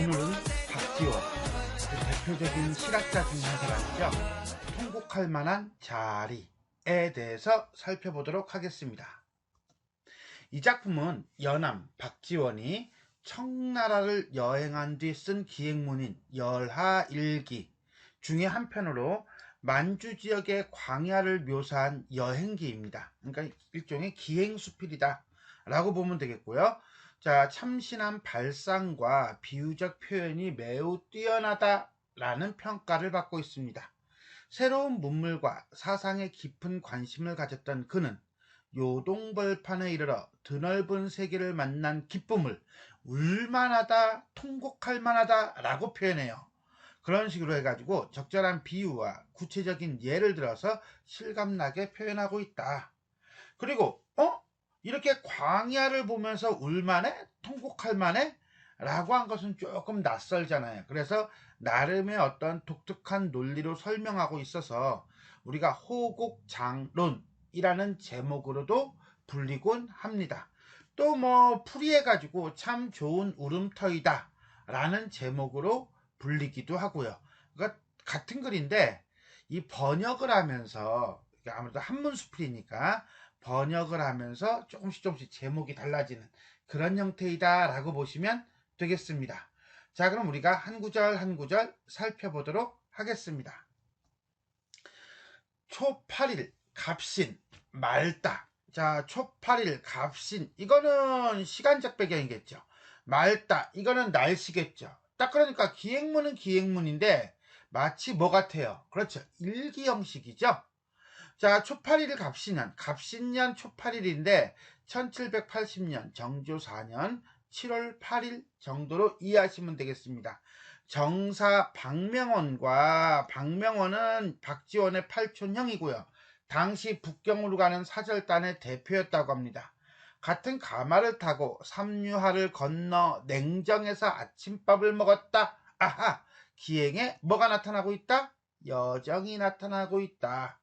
오늘은 박지원, 대표적인 실학자 중 한 사람이죠. 통곡할 만한 자리에 대해서 살펴보도록 하겠습니다. 이 작품은 여남 박지원이 청나라를 여행한 뒤 쓴 기행문인 열하일기 중에 한 편으로 만주 지역의 광야를 묘사한 여행기입니다. 그러니까 일종의 기행수필이다 라고 보면 되겠고요. 자, 참신한 발상과 비유적 표현이 매우 뛰어나다라는 평가를 받고 있습니다. 새로운 문물과 사상에 깊은 관심을 가졌던 그는 요동벌판에 이르러 드넓은 세계를 만난 기쁨을 울만하다, 통곡할 만하다 라고 표현해요. 그런 식으로 해가지고 적절한 비유와 구체적인 예를 들어서 실감나게 표현하고 있다. 그리고 이렇게 광야를 보면서 울만해? 통곡할 만해? 라고 한 것은 조금 낯설잖아요. 그래서 나름의 어떤 독특한 논리로 설명하고 있어서 우리가 호곡장론이라는 제목으로도 불리곤 합니다. 또 풀이해가지고 참 좋은 울음터이다 라는 제목으로 불리기도 하고요. 그러니까 같은 글인데 이 번역을 하면서 아무래도 한문수필이니까 번역을 하면서 조금씩 제목이 달라지는 그런 형태이다 라고 보시면 되겠습니다. 자, 그럼 우리가 한 구절 한 구절 살펴보도록 하겠습니다. 초 8일 갑신 말다. 자, 초 8일 갑신, 이거는 시간적 배경이겠죠. 말다, 이거는 날씨겠죠. 딱 그러니까 기행문은 기행문인데 마치 뭐 같아요? 그렇죠, 일기 형식이죠. 자, 초 8일 갑신년 초 8일인데 1780년 정조 4년 7월 8일 정도로 이해하시면 되겠습니다. 정사 박명원은 박지원의 8촌형이고요. 당시 북경으로 가는 사절단의 대표였다고 합니다. 같은 가마를 타고 삼류하를 건너 냉정에서 아침밥을 먹었다. 아하! 기행에 뭐가 나타나고 있다? 여정이 나타나고 있다.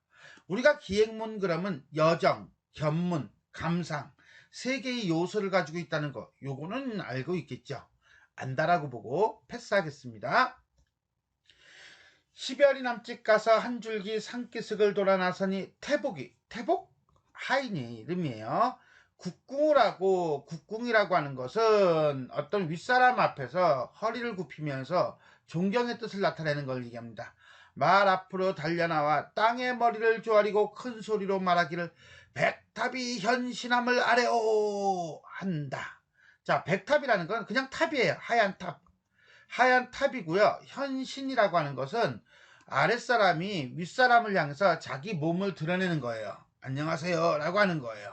우리가 기행문 그러면 여정, 견문, 감상 세 개의 요소를 가지고 있다는 거, 요거는 알고 있겠죠. 안다라고 보고 패스하겠습니다. 10여리 남짓 가서 한 줄기 산기슭을 돌아 나서니 태복? 하인의 이름이에요. 국궁이라고 하는 것은 어떤 윗사람 앞에서 허리를 굽히면서 존경의 뜻을 나타내는 걸 얘기합니다. 말 앞으로 달려나와 땅에 머리를 조아리고 큰 소리로 말하기를 백탑이 현신함을 아래오 한다. 자, 백탑이라는 건 그냥 탑이에요. 하얀 탑이고요. 현신이라고 하는 것은 아랫사람이 윗사람을 향해서 자기 몸을 드러내는 거예요. 안녕하세요 라고 하는 거예요.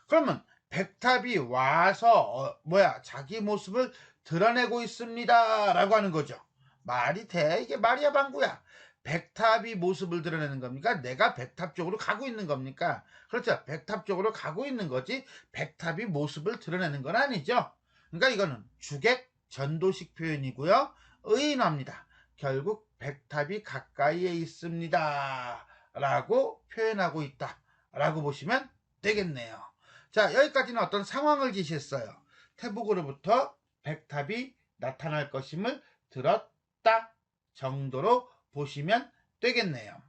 그러면 백탑이 와서 자기 모습을 드러내고 있습니다 라고 하는 거죠. 말이 돼? 이게 말이야 방구야. 백탑이 모습을 드러내는 겁니까? 내가 백탑 쪽으로 가고 있는 겁니까? 그렇죠. 백탑 쪽으로 가고 있는 거지 백탑이 모습을 드러내는 건 아니죠. 그러니까 이거는 주객 전도식 표현이고요. 의인화입니다. 결국 백탑이 가까이에 있습니다 라고 표현하고 있다 라고 보시면 되겠네요. 자, 여기까지는 어떤 상황을 제시했어요. 태북으로부터 백탑이 나타날 것임을 들었다 정도로 보시면 되겠네요.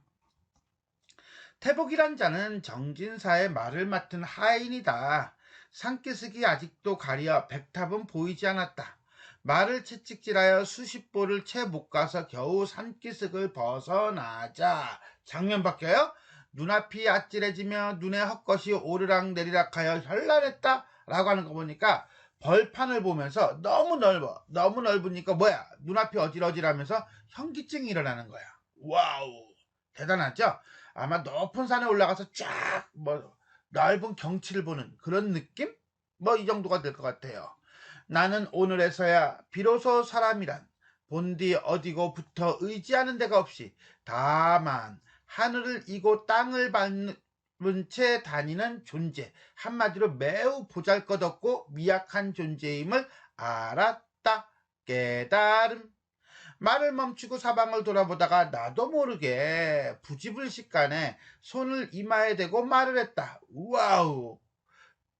태복이란 자는 정진사의 말을 맡은 하인이다. 산기슭이 아직도 가려 백탑은 보이지 않았다. 말을 채찍질하여 수십 보를 채 못 가서 겨우 산기슭을 벗어나자 장면 바뀌어요. 눈앞이 아찔해지며 눈에 헛것이 오르락내리락하여 현란했다 라고 하는 거 보니까 벌판을 보면서 너무 넓으니까 눈앞이 어질어질하면서 현기증이 일어나는 거야. 와우, 대단하죠? 아마 높은 산에 올라가서 쫙 넓은 경치를 보는 그런 느낌? 이 정도가 될 것 같아요. 나는 오늘에서야 비로소 사람이란 본디 어디고부터 의지하는 데가 없이 다만 하늘을 이고 땅을 밟는 채 다니는 존재, 한마디로 매우 보잘것없고 미약한 존재임을 알았다. 깨달음. 말을 멈추고 사방을 돌아보다가 나도 모르게 부지불식간에 손을 이마에 대고 말을 했다. 와우,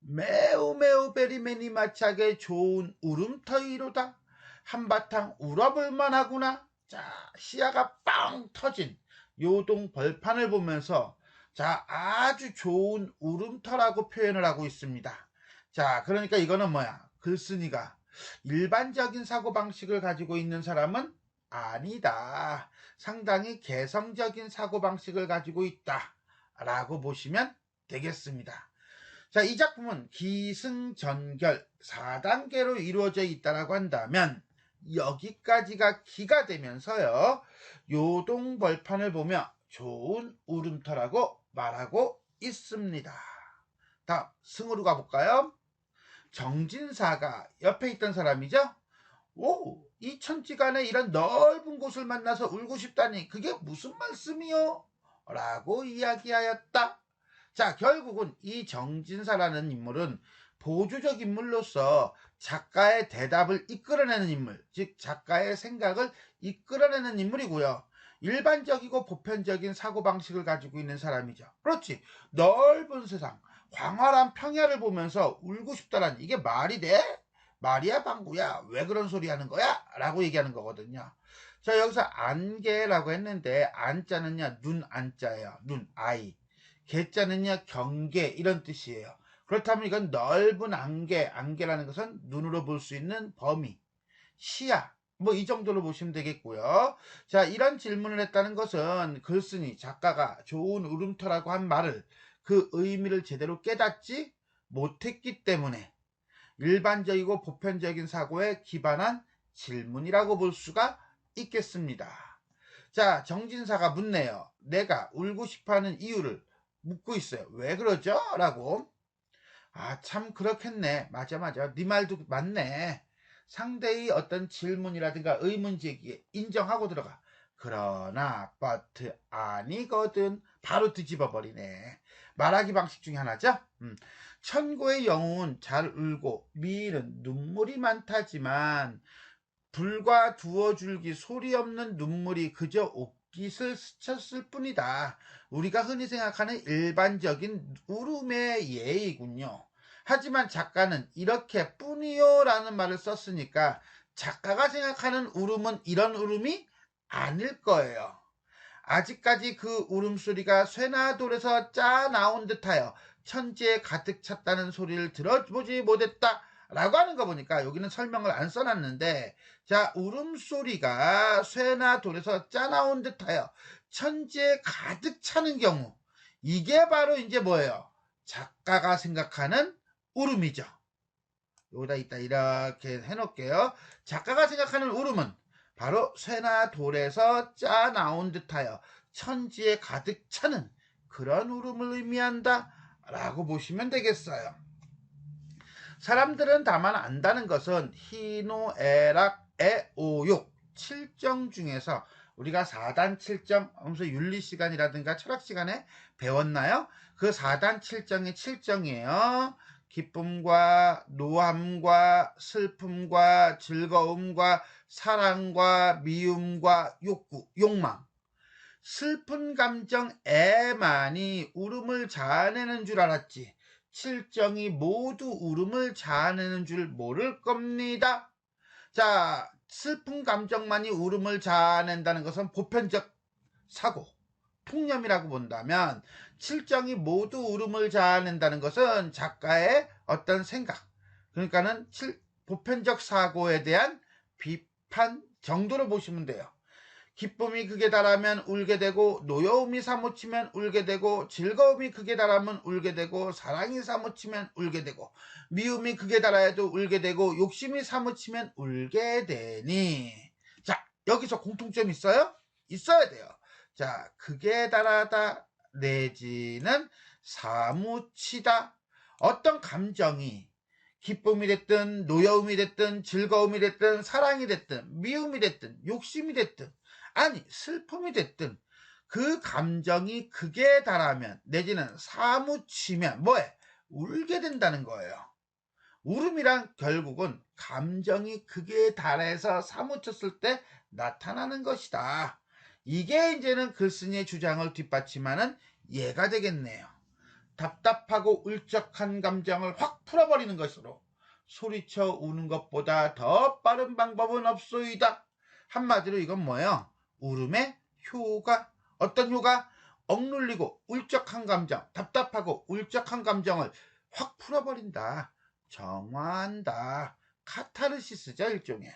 매우 베리매니마치하게 좋은 울음터이로다. 한바탕 울어볼만 하구나. 자, 시야가 빵 터진 요동 벌판을 보면서 자, 아주 좋은 울음터라고 표현을 하고 있습니다. 자, 그러니까 이거는 뭐야? 글쓴이가 일반적인 사고방식을 가지고 있는 사람은 아니다. 상당히 개성적인 사고방식을 가지고 있다. 라고 보시면 되겠습니다. 자, 이 작품은 기승전결 4단계로 이루어져 있다라고 한다면 여기까지가 기가 되면서요. 요동벌판을 보며 좋은 울음터라고 말하고 있습니다. 다음 승으로 가볼까요? 정진사가 옆에 있던 사람이죠. 오, 이 천지간에 이런 넓은 곳을 만나서 울고 싶다니 그게 무슨 말씀이요? 라고 이야기하였다. 자, 결국은 이 정진사라는 인물은 보조적 인물로서 작가의 대답을 이끌어내는 인물, 즉 작가의 생각을 이끌어내는 인물이고요. 일반적이고 보편적인 사고방식을 가지고 있는 사람이죠. 그렇지. 넓은 세상, 광활한 평야를 보면서 울고 싶다라니 이게 말이 돼? 말이야 방구야? 왜 그런 소리 하는 거야? 라고 얘기하는 거거든요. 자, 여기서 안개라고 했는데 안자는요 눈 안자예요. 눈 아이. 개자는요 경계 이런 뜻이에요. 그렇다면 이건 넓은 안개라는 것은 눈으로 볼 수 있는 범위, 시야 뭐 이 정도로 보시면 되겠고요. 자, 이런 질문을 했다는 것은 글쓴이 작가가 좋은 울음터라고 한 말을 그 의미를 제대로 깨닫지 못했기 때문에 일반적이고 보편적인 사고에 기반한 질문이라고 볼 수가 있겠습니다. 자, 정진사가 묻네요. 내가 울고 싶어하는 이유를 묻고 있어요. 왜 그러죠? 라고. 아, 참 그렇겠네. 맞아. 네 말도 맞네. 상대의 어떤 질문이라든가 의문 제기에 인정하고 들어가. 그러나 but 아니거든. 바로 뒤집어 버리네. 말하기 방식 중에 하나죠. 천고의 영웅은 잘 울고 미인은 눈물이 많다지만 불과 두어 줄기 소리 없는 눈물이 그저 옷깃을 스쳤을 뿐이다. 우리가 흔히 생각하는 일반적인 울음의 예이군요. 하지만 작가는 이렇게 뿐이요 라는 말을 썼으니까 작가가 생각하는 울음은 이런 울음이 아닐 거예요. 아직까지 그 울음소리가 쇠나돌에서 짜 나온 듯하여 천지에 가득 찼다는 소리를 들어보지 못했다 라고 하는 거 보니까 여기는 설명을 안 써놨는데, 자, 울음소리가 쇠나돌에서 짜 나온 듯하여 천지에 가득 차는 경우, 이게 바로 이제 뭐예요? 작가가 생각하는 울음이죠. 여기다 이따 이렇게 해놓을게요. 작가가 생각하는 울음은 바로 쇠나 돌에서 짜 나온 듯하여 천지에 가득 차는 그런 울음을 의미한다 라고 보시면 되겠어요. 사람들은 다만 안다는 것은 희노애락 애오욕 7정 중에서 우리가 4단 7정 하면서 윤리 시간이라든가 철학 시간에 배웠나요? 그 4단 7정이 7정이에요. 기쁨과 노함과 슬픔과 즐거움과 사랑과 미움과 욕구, 욕망. 슬픈 감정 애만이 울음을 자아내는 줄 알았지. 7정이 모두 울음을 자아내는 줄 모를 겁니다. 자, 슬픈 감정만이 울음을 자아낸다는 것은 보편적 사고, 통념이라고 본다면 7정이 모두 울음을 자아낸다는 것은 작가의 어떤 생각, 그러니까는 보편적 사고에 대한 비판 정도로 보시면 돼요. 기쁨이 극에 달하면 울게 되고, 노여움이 사무치면 울게 되고, 즐거움이 극에 달하면 울게 되고, 사랑이 사무치면 울게 되고, 미움이 극에 달하여도 울게 되고, 욕심이 사무치면 울게 되니. 자, 여기서 공통점이 있어요? 있어야 돼요. 자, 극에 달하다 내지는 사무치다. 어떤 감정이 기쁨이 됐든 노여움이 됐든 즐거움이 됐든 사랑이 됐든 미움이 됐든 욕심이 됐든 아니 슬픔이 됐든 그 감정이 극에 달하면 내지는 사무치면 뭐해? 울게 된다는 거예요. 울음이란 결국은 감정이 극에 달해서 사무쳤을 때 나타나는 것이다. 이게 이제는 글쓴이의 주장을 뒷받침하는 예가 되겠네요. 답답하고 울적한 감정을 확 풀어버리는 것으로 소리쳐 우는 것보다 더 빠른 방법은 없소이다. 한마디로 이건 뭐예요? 울음의 효가. 어떤 효가? 억눌리고 울적한 감정, 답답하고 울적한 감정을 확 풀어버린다. 정화한다. 카타르시스죠, 일종의.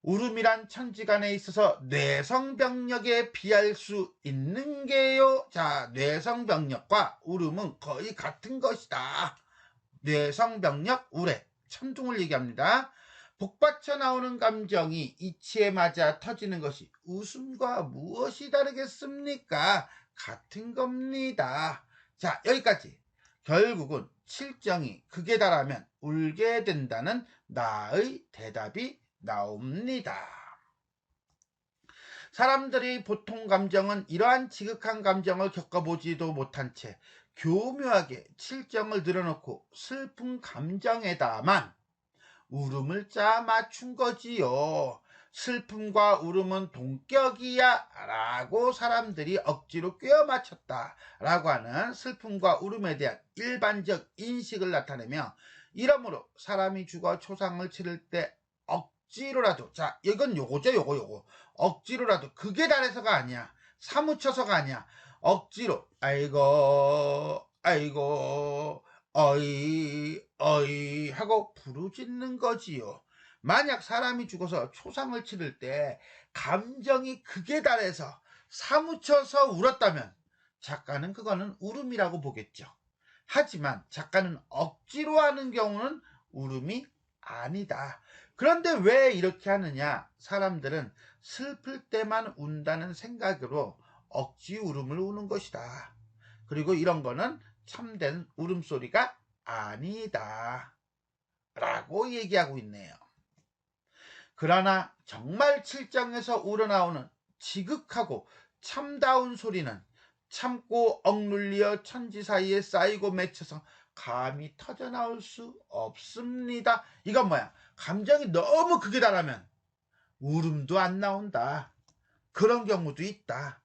울음이란 천지간에 있어서 뇌성병력에 비할 수 있는 게요. 자, 뇌성병력과 울음은 거의 같은 것이다. 뇌성병력, 우레, 천둥을 얘기합니다. 복받쳐 나오는 감정이 이치에 맞아 터지는 것이 웃음과 무엇이 다르겠습니까? 같은 겁니다. 자, 여기까지. 결국은 칠정이 극에 달하면 울게 된다는 나의 대답이 나옵니다. 사람들이 보통 감정은 이러한 지극한 감정을 겪어보지도 못한 채 교묘하게 칠정을 늘어놓고 슬픈 감정에다만 울음을 짜 맞춘 거지요. 슬픔과 울음은 동격이야 라고 사람들이 억지로 꿰어 맞췄다 라고 하는 슬픔과 울음에 대한 일반적 인식을 나타내며, 이러므로 사람이 죽어 초상을 치를 때 억지로라도, 자, 이건 요거죠, 요거. 억지로라도, 극에 달해서가 아니야. 사무쳐서가 아니야. 억지로, 아이고, 어이 하고 부르짖는 거지요. 만약 사람이 죽어서 초상을 치를 때 감정이 극에 달해서 사무쳐서 울었다면 작가는 그거는 울음이라고 보겠죠. 하지만 작가는 억지로 하는 경우는 울음이 아니다. 그런데 왜 이렇게 하느냐? 사람들은 슬플 때만 운다는 생각으로 억지 울음을 우는 것이다. 그리고 이런 거는 참된 울음소리가 아니다 라고 얘기하고 있네요. 그러나 정말 칠정에서 우러나오는 지극하고 참다운 소리는 참고 억눌려 천지 사이에 쌓이고 맺혀서 감히 터져나올 수 없습니다. 이건 뭐야? 감정이 너무 극에 달하면 울음도 안 나온다. 그런 경우도 있다.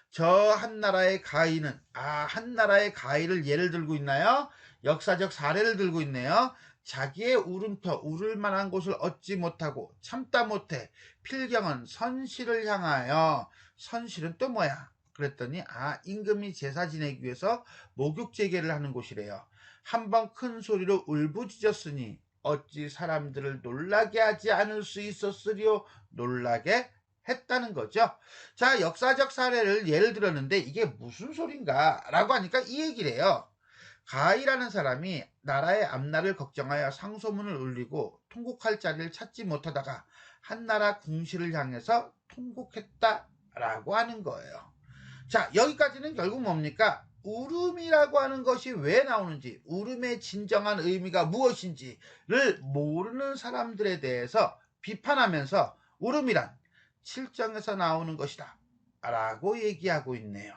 저 한나라의 가히는, 한나라의 가히를 예를 들고 있나요? 역사적 사례를 들고 있네요. 자기의 울음터, 울을 만한 곳을 얻지 못하고 참다 못해 필경은 선실을 향하여, 선실은 또 뭐야? 그랬더니 임금이 제사 지내기 위해서 목욕제계를 하는 곳이래요. 한번 큰 소리로 울부짖었으니 어찌 사람들을 놀라게 하지 않을 수 있었으리요? 놀라게 했다는 거죠. 자, 역사적 사례를 예를 들었는데 이게 무슨 소린가 라고 하니까 이 얘기를 해요. 가히라는 사람이 나라의 앞날을 걱정하여 상소문을 울리고 통곡할 자리를 찾지 못하다가 한나라 궁시를 향해서 통곡했다라고 하는 거예요. 자, 여기까지는 결국 뭡니까? 울음이라고 하는 것이 왜 나오는지, 울음의 진정한 의미가 무엇인지를 모르는 사람들에 대해서 비판하면서 울음이란 칠정에서 나오는 것이다 라고 얘기하고 있네요.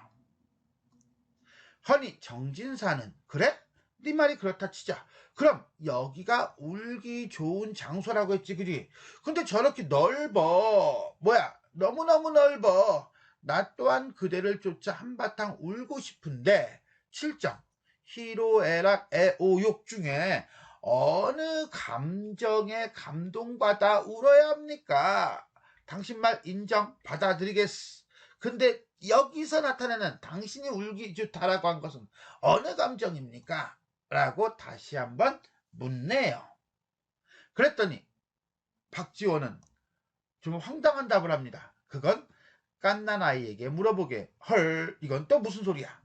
허니 정진사는, 그래? 네 말이 그렇다 치자. 그럼 여기가 울기 좋은 장소라고 했지, 그지? 근데 저렇게 넓어. 뭐야, 너무너무 넓어. 나 또한 그대를 쫓아 한바탕 울고 싶은데 칠정, 희로애락 애오욕 중에 어느 감정에 감동받아 울어야 합니까? 당신 말 인정 받아들이겠어. 근데 여기서 나타내는 당신이 울기 좋다라고 한 것은 어느 감정입니까? 라고 다시 한번 묻네요. 그랬더니 박지원은 좀 황당한 답을 합니다. 그건 갓난아이에게 물어보게, 헐, 이건 또 무슨 소리야?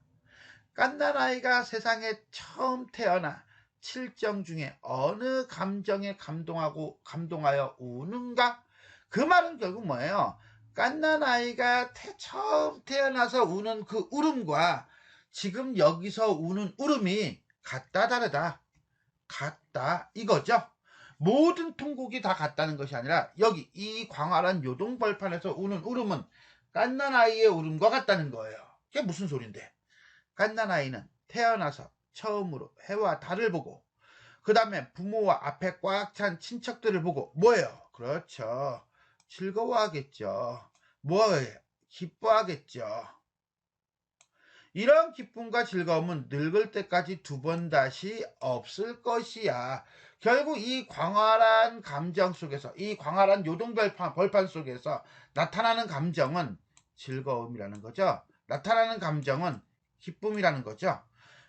갓난아이가 세상에 처음 태어나 칠정 중에 어느 감정에 감동하여 우는가? 그 말은 결국 뭐예요? 갓난아이가 처음 태어나서 우는 그 울음과 지금 여기서 우는 울음이 같다 다르다? 같다 이거죠. 모든 통곡이 다 같다는 것이 아니라 여기 이 광활한 요동벌판에서 우는 울음은 갓난아이의 울음과 같다는 거예요. 그게 무슨 소린데? 갓난아이는 태어나서 처음으로 해와 달을 보고 그 다음에 부모와 앞에 꽉 찬 친척들을 보고 뭐예요? 그렇죠. 즐거워하겠죠. 뭐예요? 기뻐하겠죠. 이런 기쁨과 즐거움은 늙을 때까지 두 번 다시 없을 것이야. 결국 이 광활한 감정 속에서, 이 광활한 벌판 속에서 나타나는 감정은 즐거움이라는 거죠. 나타나는 감정은 기쁨이라는 거죠.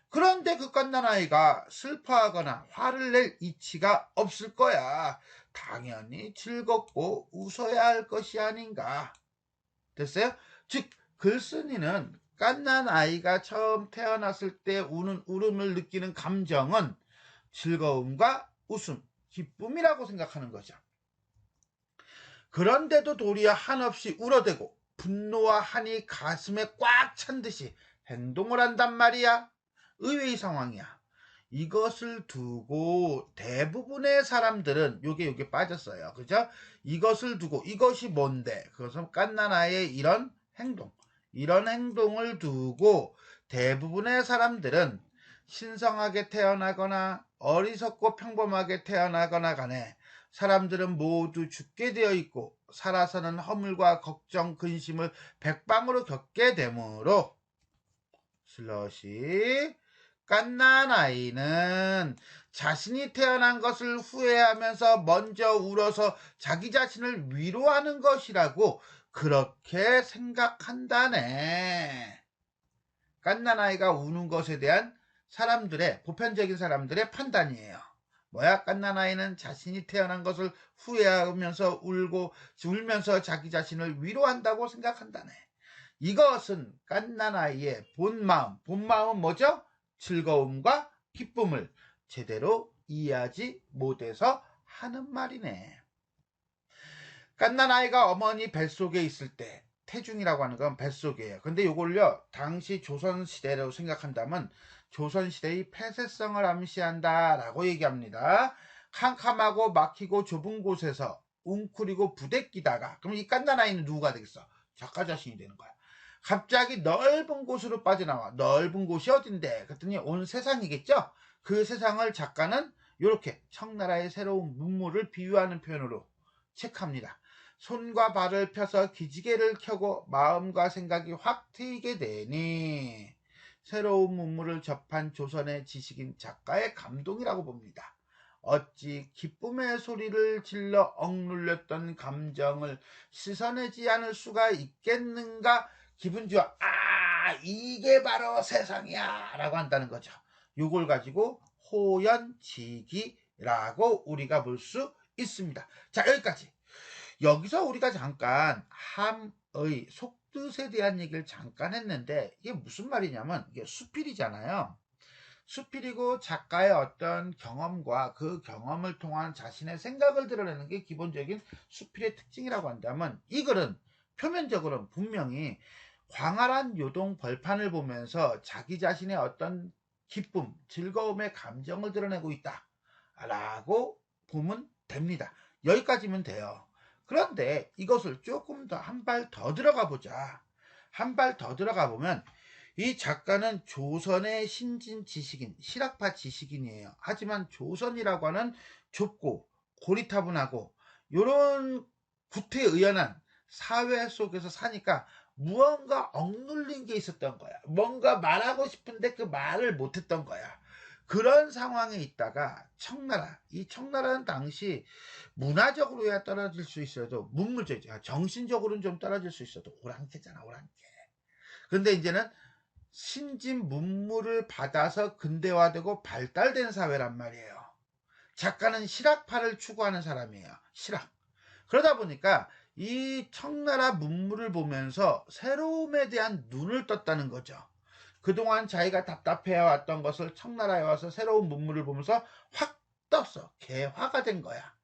그런데 그 갓난아이가 슬퍼하거나 화를 낼 이치가 없을 거야. 당연히 즐겁고 웃어야 할 것이 아닌가. 됐어요? 즉, 글쓴이는 갓난아이가 처음 태어났을 때 우는 울음을 느끼는 감정은 즐거움과 웃음, 기쁨이라고 생각하는 거죠. 그런데도 도리어 한없이 울어대고 분노와 한이 가슴에 꽉 찬 듯이 행동을 한단 말이야. 의외의 상황이야. 이것을 두고 대부분의 사람들은 요게 빠졌어요. 그죠? 이것을 두고 이것이 뭔데? 그것은 갓난아이의 이런 행동을 두고 대부분의 사람들은 신성하게 태어나거나 어리석고 평범하게 태어나거나 간에 사람들은 모두 죽게 되어 있고 살아서는 허물과 걱정, 근심을 백방으로 겪게 되므로 슬러시 갓난아이는 자신이 태어난 것을 후회하면서 먼저 울어서 자기 자신을 위로하는 것이라고 그렇게 생각한다네. 갓난아이가 우는 것에 대한 보편적인 사람들의 판단이에요. 뭐야? 갓난아이는 자신이 태어난 것을 후회하면서 울면서 자기 자신을 위로한다고 생각한다네. 이것은 갓난아이의 본마음은 뭐죠? 즐거움과 기쁨을 제대로 이해하지 못해서 하는 말이네. 갓난아이가 어머니 뱃속에 있을 때, 태중이라고 하는 건 뱃속이에요. 근데 이걸요, 당시 조선시대로 생각한다면 조선시대의 폐쇄성을 암시한다라고 얘기합니다. 캄캄하고 막히고 좁은 곳에서 웅크리고 부대끼다가, 그럼 이 갓난아이는 누구가 되겠어? 작가 자신이 되는 거야. 갑자기 넓은 곳으로 빠져나와. 넓은 곳이 어딘데? 그랬더니 온 세상이겠죠? 그 세상을 작가는 이렇게 청나라의 새로운 문물을 비유하는 표현으로 책합니다. 손과 발을 펴서 기지개를 켜고 마음과 생각이 확 트이게 되니 새로운 문물을 접한 조선의 지식인 작가의 감동이라고 봅니다. 어찌 기쁨의 소리를 질러 억눌렸던 감정을 씻어내지 않을 수가 있겠는가? 기분 좋아. 이게 바로 세상이야 라고 한다는 거죠. 이걸 가지고 호연지기라고 우리가 볼 수 있습니다. 자, 여기까지. 여기서 우리가 잠깐 함의 속뜻에 대한 얘기를 잠깐 했는데 이게 무슨 말이냐면 이게 수필이잖아요. 수필이고 작가의 어떤 경험과 그 경험을 통한 자신의 생각을 드러내는 게 기본적인 수필의 특징이라고 한다면 이 글은 표면적으로는 분명히 광활한 요동 벌판을 보면서 자기 자신의 어떤 기쁨, 즐거움의 감정을 드러내고 있다 라고 보면 됩니다. 여기까지면 돼요. 그런데 이것을 조금 더 한 발 더 들어가 보자. 한 발 더 들어가 보면 이 작가는 조선의 신진 지식인, 실학파 지식인이에요. 하지만 조선이라고 하는 좁고 고리타분하고 이런 구태의연한 사회 속에서 사니까 무언가 억눌린 게 있었던 거야. 뭔가 말하고 싶은데 그 말을 못했던 거야. 그런 상황에 있다가 이 청나라는 당시 문화적으로야 떨어질 수 있어도 문물적이죠. 정신적으로는 좀 떨어질 수 있어도 오랑캐잖아, 오랑캐. 근데 이제는 신진 문물을 받아서 근대화되고 발달된 사회란 말이에요. 작가는 실학파를 추구하는 사람이에요. 실학. 그러다 보니까 이 청나라 문물을 보면서 새로움에 대한 눈을 떴다는 거죠. 그동안 자기가 답답해왔던 것을 청나라에 와서 새로운 문물을 보면서 확 떴어. 개화가 된 거야.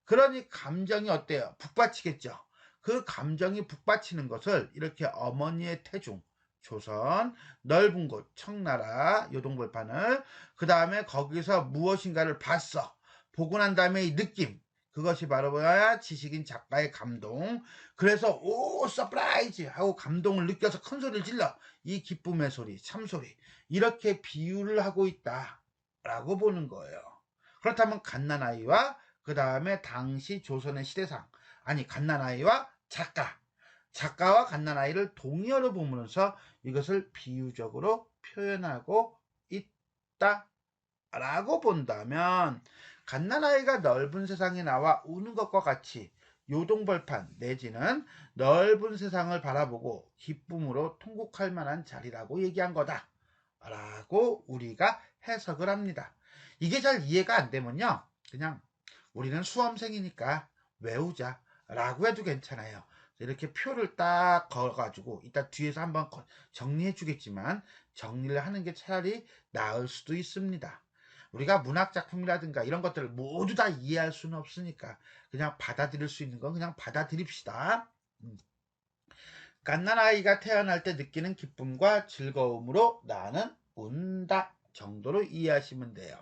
그러니 감정이 어때요? 북받치겠죠. 그 감정이 북받치는 것을 이렇게 어머니의 태중, 조선, 넓은 곳, 청나라, 요동벌판을 그 다음에 거기서 무엇인가를 봤어. 보고 난 다음에 이 느낌, 그것이 바로 뭐야? 지식인 작가의 감동. 그래서 오 서프라이즈 하고 감동을 느껴서 큰 소리를 질러. 이 기쁨의 소리, 참소리. 이렇게 비유를 하고 있다라고 보는 거예요. 그렇다면 갓난아이와 그 다음에 당시 조선의 시대상, 갓난아이와 작가, 작가와 갓난아이를 동의어로 보면서 이것을 비유적으로 표현하고 있다라고 본다면 갓난아이가 넓은 세상에 나와 우는 것과 같이 요동벌판 내지는 넓은 세상을 바라보고 기쁨으로 통곡할 만한 자리라고 얘기한 거다 라고 우리가 해석을 합니다. 이게 잘 이해가 안 되면요, 그냥 우리는 수험생이니까 외우자 라고 해도 괜찮아요. 이렇게 표를 딱 걸어가지고 이따 뒤에서 한번 정리해 주겠지만 정리를 하는 게 차라리 나을 수도 있습니다. 우리가 문학작품이라든가 이런 것들을 모두 다 이해할 수는 없으니까 그냥 받아들일 수 있는 건 그냥 받아들입시다. 갓난아이가 태어날 때 느끼는 기쁨과 즐거움으로 나는 운다 정도로 이해하시면 돼요.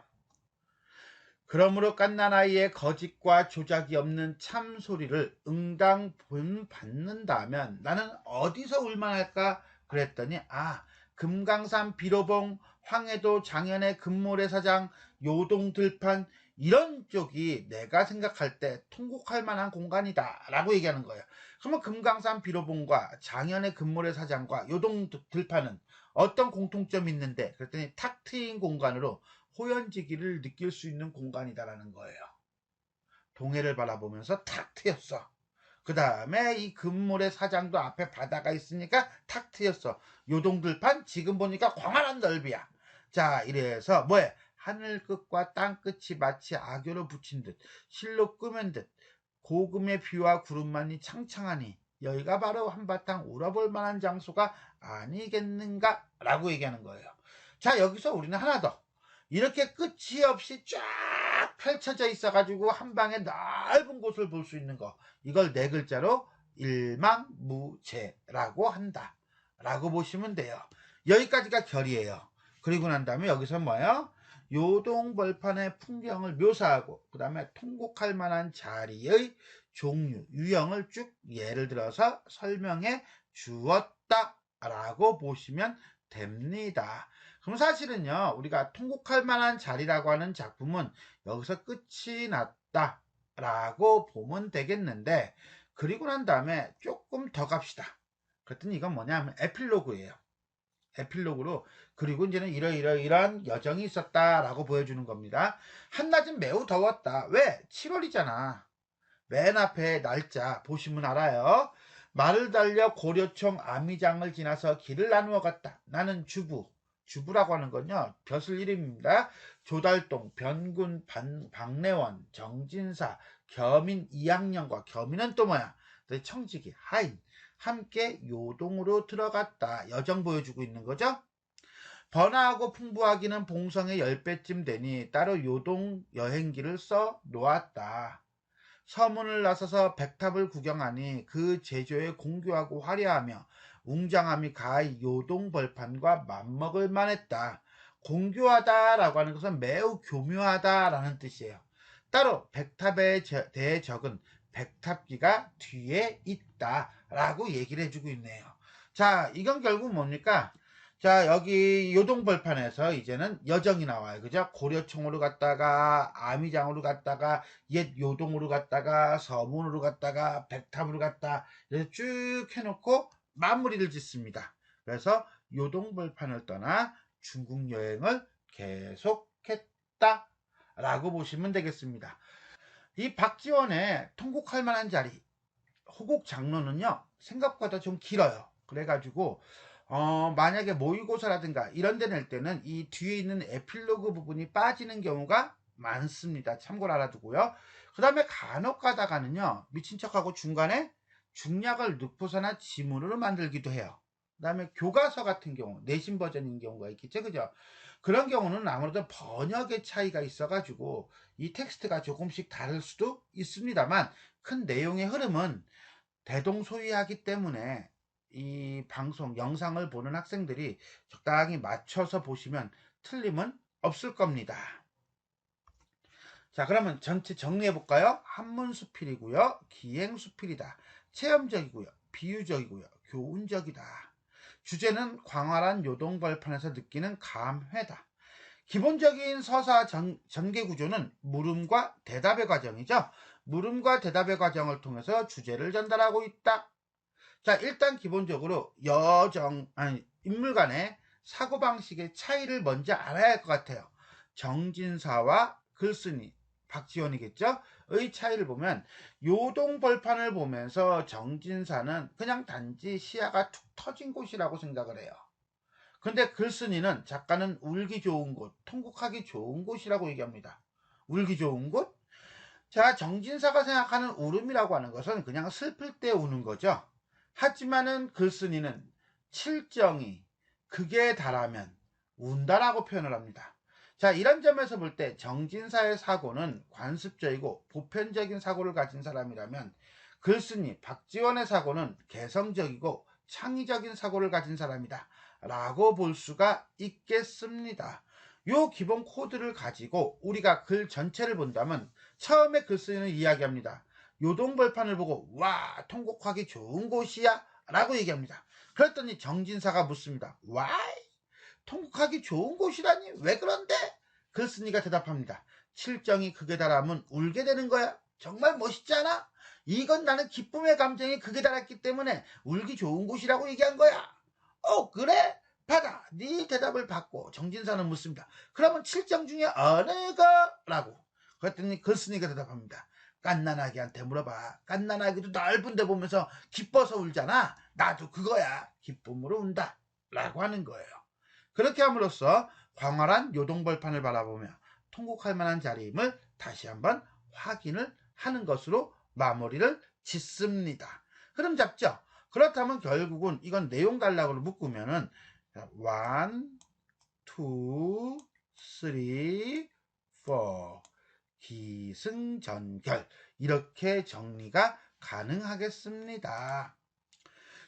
그러므로 갓난아이의 거짓과 조작이 없는 참소리를 응당 받는다면 나는 어디서 울만할까 그랬더니 금강산 비로봉, 황해도 장현의 금모래사장, 요동들판 이런 쪽이 내가 생각할 때 통곡할 만한 공간이다 라고 얘기하는 거예요. 그러면 금강산 비로봉과 장현의 금모래사장과 요동들판은 어떤 공통점이 있는데 그랬더니 탁 트인 공간으로 호연지기를 느낄 수 있는 공간이다라는 거예요. 동해를 바라보면서 탁 트였어. 그 다음에 이 금모래 사장도 앞에 바다가 있으니까 탁 트였어. 요동들판 지금 보니까 광활한 넓이야. 자, 이래서 뭐해? 하늘 끝과 땅 끝이 마치 악교로 붙인 듯 실로 끄맨 듯 고금의 비와 구름만이 창창하니 여기가 바로 한바탕 울어볼 만한 장소가 아니겠는가 라고 얘기하는 거예요. 자, 여기서 우리는 하나 더, 이렇게 끝이 없이 쫙 펼쳐져 있어가지고 한 방에 넓은 곳을 볼 수 있는 거, 이걸 네 글자로 일망무제라고 한다 라고 보시면 돼요. 여기까지가 결이에요. 그리고 난 다음에 여기서 뭐예요? 요동벌판의 풍경을 묘사하고 그 다음에 통곡할 만한 자리의 종류, 유형을 쭉 예를 들어서 설명해 주었다 라고 보시면 됩니다. 그럼 사실은요, 우리가 통곡할 만한 자리라고 하는 작품은 여기서 끝이 났다 라고 보면 되겠는데, 그리고 난 다음에 조금 더 갑시다. 그랬더니 이건 뭐냐면 에필로그예요. 에필로그로 그리고 이제는 이러이러이러한 여정이 있었다라고 보여주는 겁니다. 한낮은 매우 더웠다. 왜? 7월이잖아. 맨 앞에 날짜 보시면 알아요. 말을 달려 고려청 아미장을 지나서 길을 나누어 갔다. 나는 주부라고 하는 건요, 벼슬 이름입니다. 조달동, 변군, 박래원, 정진사, 겸인 2학년과 겸인은 또 뭐야? 청지기, 하인 함께 요동으로 들어갔다. 여정 보여주고 있는 거죠. 번화하고 풍부하기는 봉성의 10배쯤 되니 따로 요동 여행기를 써 놓았다. 서문을 나서서 백탑을 구경하니 그 제조에 공교하고 화려하며 웅장함이 가히 요동벌판과 맞먹을 만했다. 공교하다라고 하는 것은 매우 교묘하다라는 뜻이에요. 따로 백탑에 대해 적은 백탑기가 뒤에 있다라고 얘기를 해주고 있네요. 자, 이건 결국 뭡니까? 자, 여기 요동벌판에서 이제는 여정이 나와요. 그죠? 고려청으로 갔다가 아미장으로 갔다가 옛 요동으로 갔다가 서문으로 갔다가 백탑으로 갔다 이렇게 쭉 해놓고 마무리를 짓습니다. 그래서 요동벌판을 떠나 중국 여행을 계속했다 라고 보시면 되겠습니다. 이 박지원의 통곡할 만한 자리 호곡 장르는요, 생각보다 좀 길어요. 그래가지고 만약에 모의고사라든가 이런 데 낼 때는 이 뒤에 있는 에필로그 부분이 빠지는 경우가 많습니다. 참고로 알아두고요. 그 다음에 간혹 가다가는요, 미친 척하고 중간에 중략을 넣고서나 지문으로 만들기도 해요. 그 다음에 교과서 같은 경우, 내신 버전인 경우가 있겠죠. 그죠? 그런 경우는 아무래도 번역의 차이가 있어가지고 이 텍스트가 조금씩 다를 수도 있습니다만 큰 내용의 흐름은 대동소이하기 때문에 이 방송 영상을 보는 학생들이 적당히 맞춰서 보시면 틀림은 없을 겁니다. 자, 그러면 전체 정리해 볼까요? 한문수필이고요, 기행수필이다, 체험적이고요, 비유적이고요, 교훈적이다. 주제는 광활한 요동벌판에서 느끼는 감회다. 기본적인 서사 전개 구조는 물음과 대답의 과정이죠. 물음과 대답의 과정을 통해서 주제를 전달하고 있다. 자, 일단 기본적으로 인물 간의 사고방식의 차이를 먼저 알아야 할 것 같아요. 정진사와 글쓴이, 박지원이겠죠? 의 차이를 보면 요동벌판을 보면서 정진사는 그냥 단지 시야가 툭 터진 곳이라고 생각을 해요. 근데 글쓴이는 작가는 울기 좋은 곳, 통곡하기 좋은 곳이라고 얘기합니다. 울기 좋은 곳? 자, 정진사가 생각하는 울음이라고 하는 것은 그냥 슬플 때 우는 거죠. 하지만은 글쓴이는 칠정이 극에 달하면 운다라고 표현을 합니다. 자, 이런 점에서 볼 때 정진사의 사고는 관습적이고 보편적인 사고를 가진 사람이라면 글쓴이 박지원의 사고는 개성적이고 창의적인 사고를 가진 사람이다 라고 볼 수가 있겠습니다. 요 기본 코드를 가지고 우리가 글 전체를 본다면 처음에 글쓴이는 이야기합니다. 요동벌판을 보고 와, 통곡하기 좋은 곳이야 라고 얘기합니다. 그랬더니 정진사가 묻습니다. 와이, 통곡하기 좋은 곳이라니 왜 그런데? 글쓴이가 대답합니다. 칠정이 극에 달하면 울게 되는 거야. 정말 멋있지 않아? 이건 나는 기쁨의 감정이 극에 달했기 때문에 울기 좋은 곳이라고 얘기한 거야. 그래? 받아. 네 대답을 받고 정진사는 묻습니다. 그러면 칠정 중에 어느 거? 라고. 그랬더니 글쓴이가 대답합니다. 깐난아기한테 물어봐. 깐난아기도 넓은 데 보면서 기뻐서 울잖아. 나도 그거야. 기쁨으로 운다. 라고 하는 거예요. 그렇게 함으로써 광활한 요동벌판을 바라보며 통곡할 만한 자리임을 다시 한번 확인을 하는 것으로 마무리를 짓습니다. 흐름 잡죠? 그렇다면 결국은 이건 내용 달라고 묶으면은 1, 2, 3, 4 기승전결 이렇게 정리가 가능하겠습니다.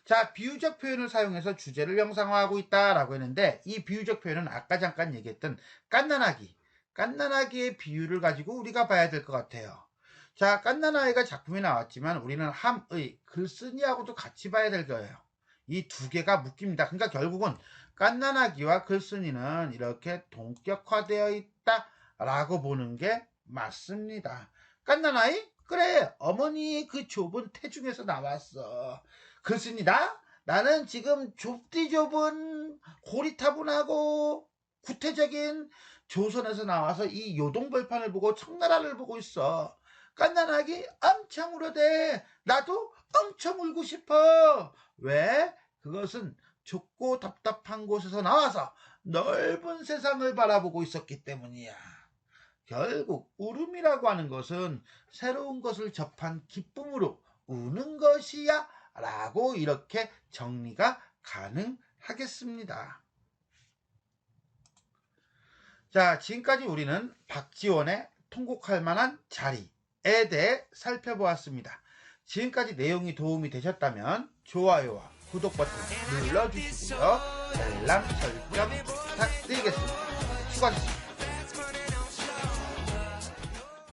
자, 비유적 표현을 사용해서 주제를 형상화하고 있다라고 했는데 이 비유적 표현은 아까 잠깐 얘기했던 깐난아기의 비유를 가지고 우리가 봐야 될 것 같아요. 자, 깐난아기가 작품이 나왔지만 우리는 함의 글쓴이하고도 같이 봐야 될 거예요. 이 두 개가 묶입니다. 그러니까 결국은 깐난아기와 글쓴이는 이렇게 동격화되어 있다라고 보는 게 맞습니다. 깐난아이? 그래, 어머니 그 좁은 태중에서 나왔어. 글쓴이 나는 지금 좁디 좁은 고리타분하고 구태적인 조선에서 나와서 이 요동벌판을 보고 청나라를 보고 있어. 깐난아기 엄청 울어대. 나도 엄청 울고 싶어. 왜? 그것은 좁고 답답한 곳에서 나와서 넓은 세상을 바라보고 있었기 때문이야. 결국 울음이라고 하는 것은 새로운 것을 접한 기쁨으로 우는 것이야 라고 이렇게 정리가 가능하겠습니다. 자, 지금까지 우리는 박지원의 통곡할 만한 자리에 대해 살펴보았습니다. 지금까지 내용이 도움이 되셨다면 좋아요와 구독 버튼 눌러주시고요. 알람 설정 부탁드리겠습니다. 수고하셨습니다.